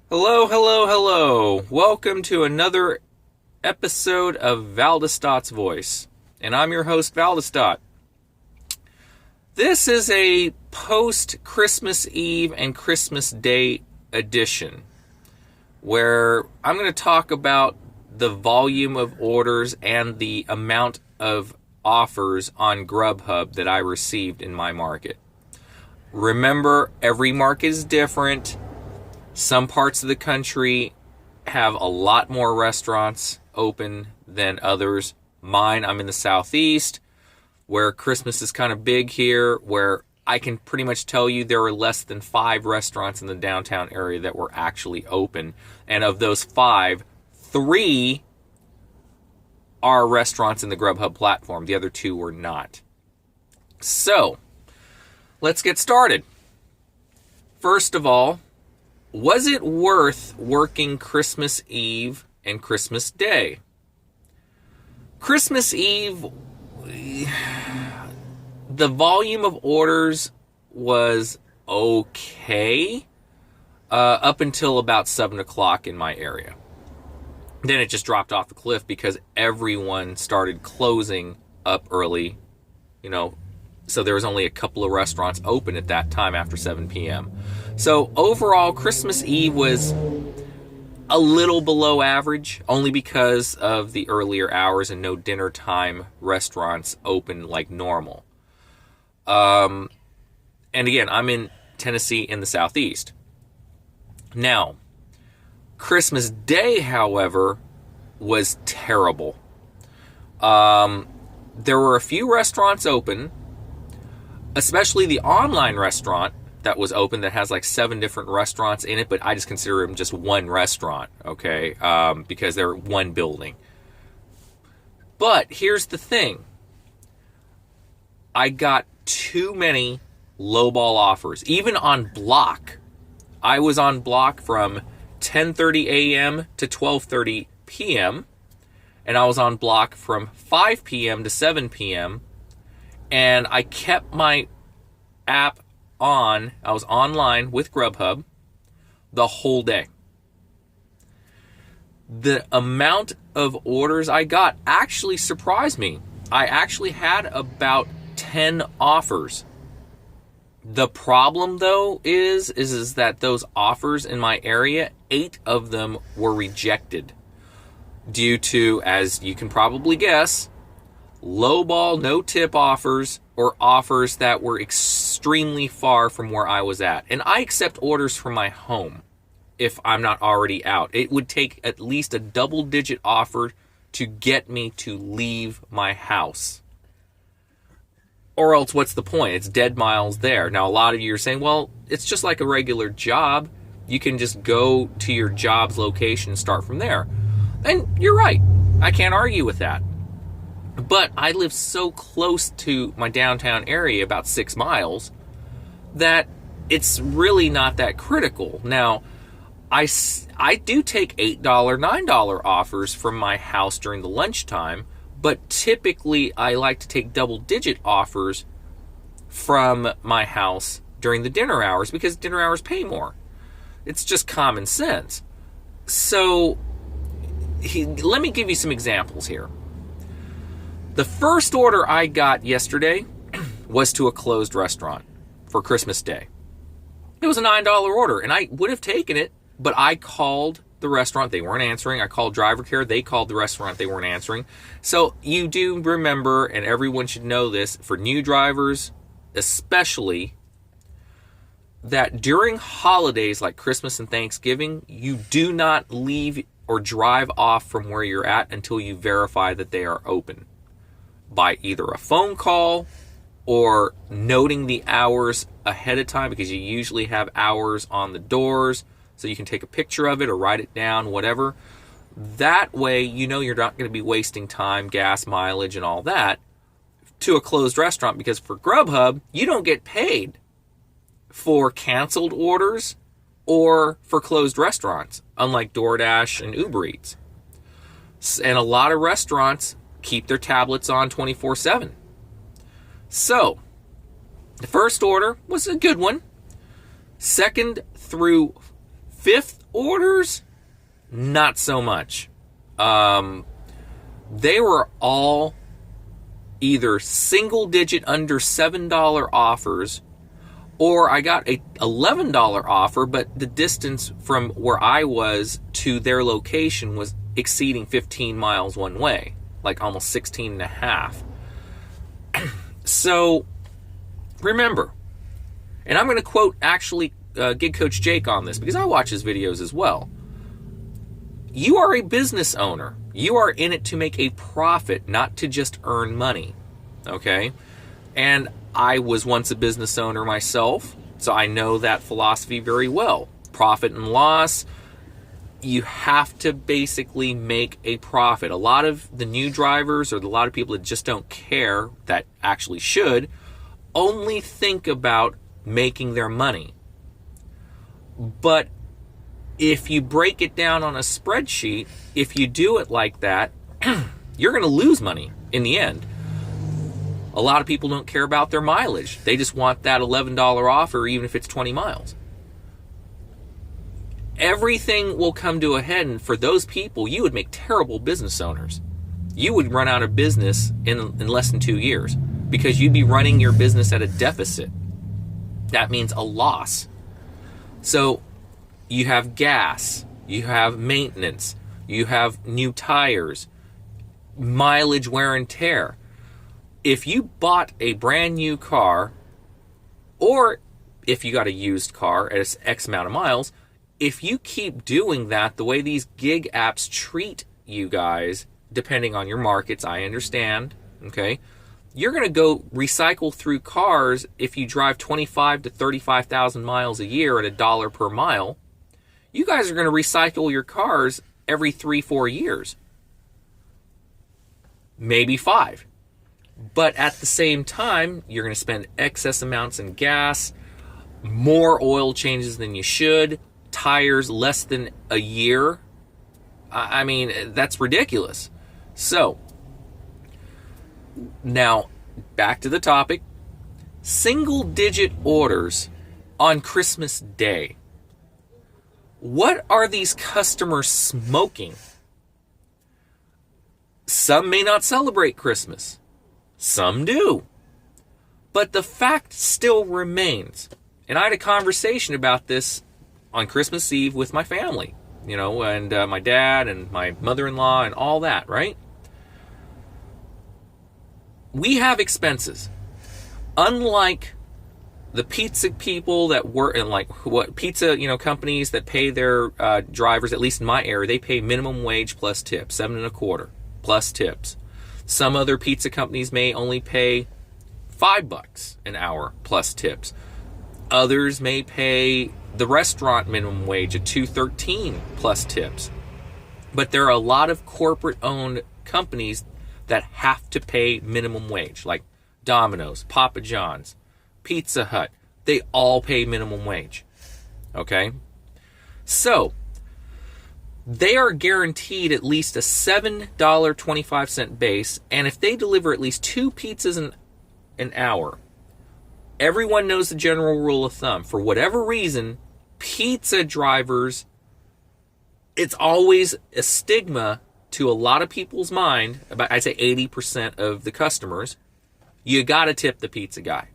Hello, hello, hello. Welcome to another episode of Valdestat's Voice. And I'm your host, Valdestat. This is a post-Christmas Eve and Christmas Day edition where I'm going to talk about the volume of orders and the amount of offers on GrubHub that I received in my market. Remember, every market is different. Some parts of the country have a lot more restaurants open than others. Mine, I'm in the southeast, where Christmas is kind of big here, where I can pretty much tell you there are less than 5 restaurants in the downtown area that were actually open. And of those 5, 3 are restaurants in the GrubHub platform. The other 2 were not. So, let's get started. First of all, was it worth working Christmas Eve and Christmas Day? Christmas Eve, the volume of orders was okay up until about 7 o'clock in my area. Then it just dropped off the cliff because everyone started closing up early, so there was only a couple of restaurants open at that time after 7 p.m. So overall, Christmas Eve was a little below average, only because of the earlier hours and no dinner time restaurants open like normal. And again, I'm in Tennessee in the southeast. Now, Christmas Day, however, was terrible. There were a few restaurants open, especially the online restaurant that was open that has like 7 different restaurants in it, but I just consider them just one restaurant, okay, because they're one building. But here's the thing. I got too many lowball offers. Even on block. I was on block from 10:30 a.m. to 12:30 p.m., and I was on block from 5 p.m. to 7 p.m., and I kept my app on. I was online with GrubHub the whole day. The amount of orders I got actually surprised me. I actually had about 10 offers. The problem, though, is that those offers in my area, 8 of them were rejected due to, as you can probably guess, lowball, no-tip offers, or offers that were extremely far from where I was at. And I accept orders from my home if I'm not already out. It would take at least a double-digit offer to get me to leave my house. Or else, what's the point? It's dead miles there. Now, a lot of you are saying, well, it's just like a regular job. You can just go to your job's location and start from there. And you're right. I can't argue with that. But I live so close to my downtown area, about 6 miles, that it's really not that critical. Now, I do take $8, $9 offers from my house during the lunchtime, but typically I like to take double-digit offers from my house during the dinner hours because dinner hours pay more. It's just common sense. So, let me give you some examples here. The first order I got yesterday was to a closed restaurant for Christmas Day. It was a $9 order, and I would have taken it, but I called the restaurant. They weren't answering. I called driver care. They called the restaurant. They weren't answering. So you do remember, and everyone should know this, for new drivers especially, that during holidays like Christmas and Thanksgiving, you do not leave or drive off from where you're at until you verify that they are open, by either a phone call or noting the hours ahead of time, because you usually have hours on the doors so you can take a picture of it or write it down, whatever. That way you know you're not going to be wasting time, gas mileage, and all that to a closed restaurant, because for GrubHub, you don't get paid for canceled orders or for closed restaurants, unlike DoorDash and Uber Eats. And a lot of restaurants keep their tablets on 24/7. So, the first order was a good one. Second through fifth orders, not so much. They were all either single digit under $7 offers, or I got a $11 offer, but the distance from where I was to their location was exceeding 15 miles one way, like almost 16 and a half. So remember, and I'm going to quote actually Gig Coach Jake on this because I watch his videos as well. You are a business owner. You are in it to make a profit, not to just earn money. Okay? And I was once a business owner myself, so I know that philosophy very well. Profit and loss, you have to basically make a profit. A lot of the new drivers, or a lot of people that just don't care, that actually should, only think about making their money. But if you break it down on a spreadsheet, if you do it like that, you're going to lose money in the end. A lot of people don't care about their mileage. They just want that $11 offer, even if it's 20 miles. Everything will come to a head, and for those people, you would make terrible business owners. You would run out of business in less than 2 years because you'd be running your business at a deficit. That means a loss. So you have gas, you have maintenance, you have new tires, mileage, wear and tear. If you bought a brand new car, or if you got a used car at X amount of miles, if you keep doing that, the way these gig apps treat you guys, depending on your markets, I understand, okay, you're going to go recycle through cars if you drive 25 to 35,000 miles a year at $1 per mile. You guys are going to recycle your cars every 3-4 years. Maybe 5. But at the same time, you're going to spend excess amounts in gas, more oil changes than you should, tires less than a year. I mean, that's ridiculous. So, now, back to the topic. Single-digit orders on Christmas Day. What are these customers smoking? Some may not celebrate Christmas. Some do. But the fact still remains. And I had a conversation about this on Christmas Eve with my family, and my dad and my mother-in-law and all that, right? We have expenses. Unlike the pizza people that work, and pizza, companies that pay their drivers, at least in my area, they pay minimum wage plus tips, 7.25 plus tips. Some other pizza companies may only pay $5 an hour plus tips. Others may pay the restaurant minimum wage at $2.13 plus tips. But there are a lot of corporate-owned companies that have to pay minimum wage, like Domino's, Papa John's, Pizza Hut. They all pay minimum wage. Okay? So, they are guaranteed at least a $7.25 base, and if they deliver at least 2 pizzas an hour, everyone knows the general rule of thumb. For whatever reason, pizza drivers, it's always a stigma to a lot of people's mind, about I'd say 80% of the customers, you got to tip the pizza guy.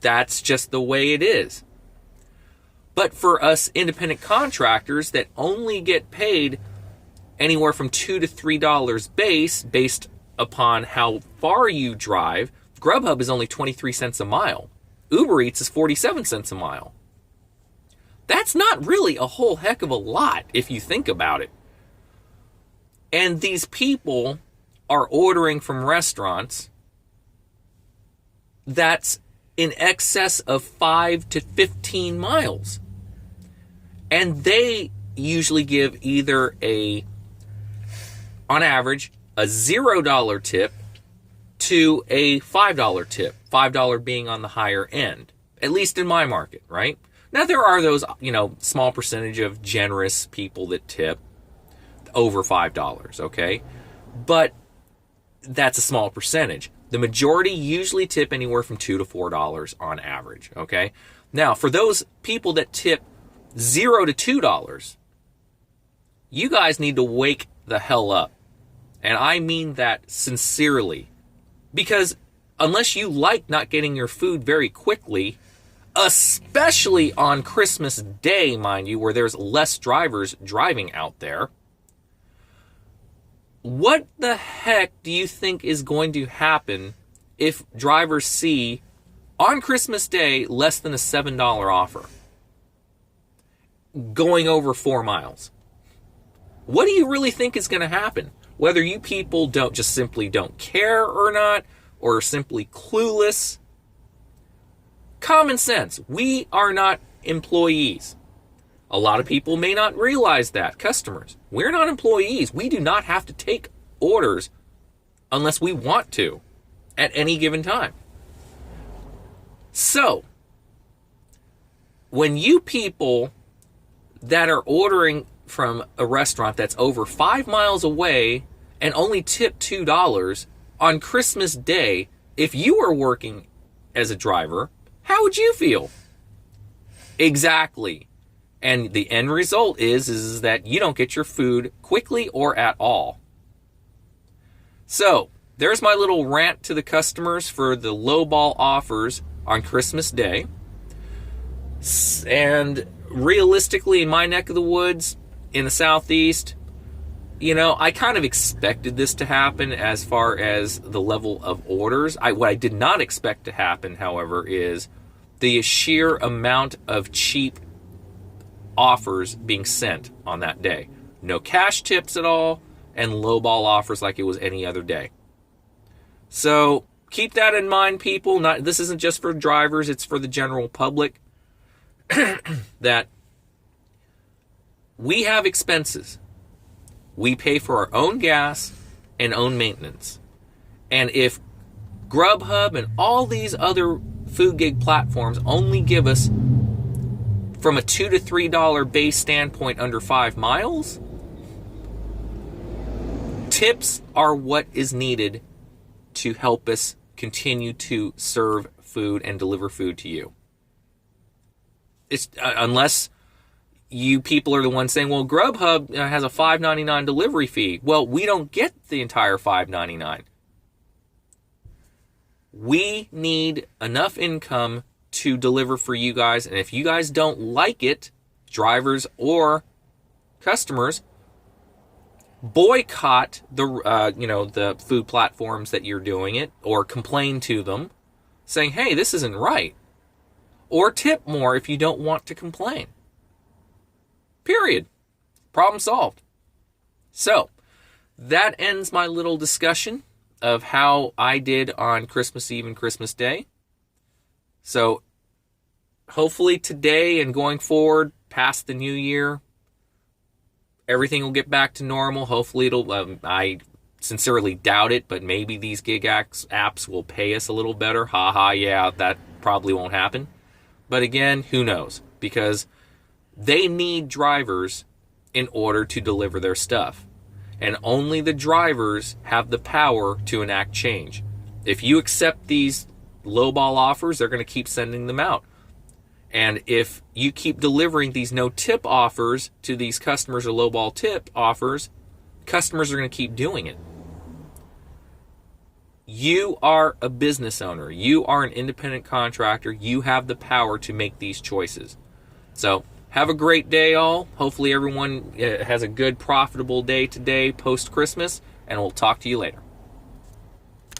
That's just the way it is. But for us independent contractors that only get paid anywhere from $2 to $3 based upon how far you drive, GrubHub is only 23 cents a mile. Uber Eats is 47 cents a mile. That's not really a whole heck of a lot if you think about it. And these people are ordering from restaurants that's in excess of 5 to 15 miles. And they usually give either on average, a $0 tip to a $5 tip. $5 being on the higher end, at least in my market, right? Now, there are those, small percentage of generous people that tip over $5, okay? But that's a small percentage. The majority usually tip anywhere from $2 to $4 on average, okay? Now, for those people that tip $0 to $2, you guys need to wake the hell up. And I mean that sincerely. Because unless you like not getting your food very quickly, especially on Christmas Day, mind you, where there's less drivers driving out there, what the heck do you think is going to happen if drivers see on Christmas Day less than a $7 offer going over 4 miles? What do you really think is going to happen? Whether you people simply don't care or not, or are simply clueless. Common sense. We are not employees. A lot of people may not realize that. Customers. We're not employees. We do not have to take orders unless we want to at any given time. So, when you people that are ordering from a restaurant that's over 5 miles away and only tip $2 on Christmas Day, if you were working as a driver, how would you feel? Exactly. And the end result is that you don't get your food quickly or at all. So, there's my little rant to the customers for the lowball offers on Christmas Day. And realistically, in my neck of the woods, in the Southeast, I kind of expected this to happen as far as the level of orders. What I did not expect to happen, however, is the sheer amount of cheap offers being sent on that day. No cash tips at all, and lowball offers like it was any other day. So keep that in mind, people. This isn't just for drivers, it's for the general public. That we have expenses. We pay for our own gas and own maintenance. And if GrubHub and all these other food gig platforms only give us from a $2 to $3 base standpoint under 5 miles, tips are what is needed to help us continue to serve food and deliver food to you. It's unless you people are the ones saying, well, GrubHub has a $5.99 delivery fee. Well, we don't get the entire $5.99. We need enough income to deliver for you guys. And if you guys don't like it, drivers or customers, boycott the food platforms that you're doing it, or complain to them saying, hey, this isn't right. Or tip more if you don't want to complain. Period. Problem solved. So, that ends my little discussion of how I did on Christmas Eve and Christmas Day. So, hopefully today and going forward, past the new year, everything will get back to normal. Hopefully I sincerely doubt it, but maybe these gig apps will pay us a little better. Yeah, that probably won't happen. But again, who knows? Because they need drivers in order to deliver their stuff. And only the drivers have the power to enact change. If you accept these lowball offers, they're going to keep sending them out. And if you keep delivering these no-tip offers to these customers, or lowball tip offers, customers are going to keep doing it. You are a business owner. You are an independent contractor. You have the power to make these choices. So, have a great day, all. Hopefully everyone has a good, profitable day today, post-Christmas, and we'll talk to you later.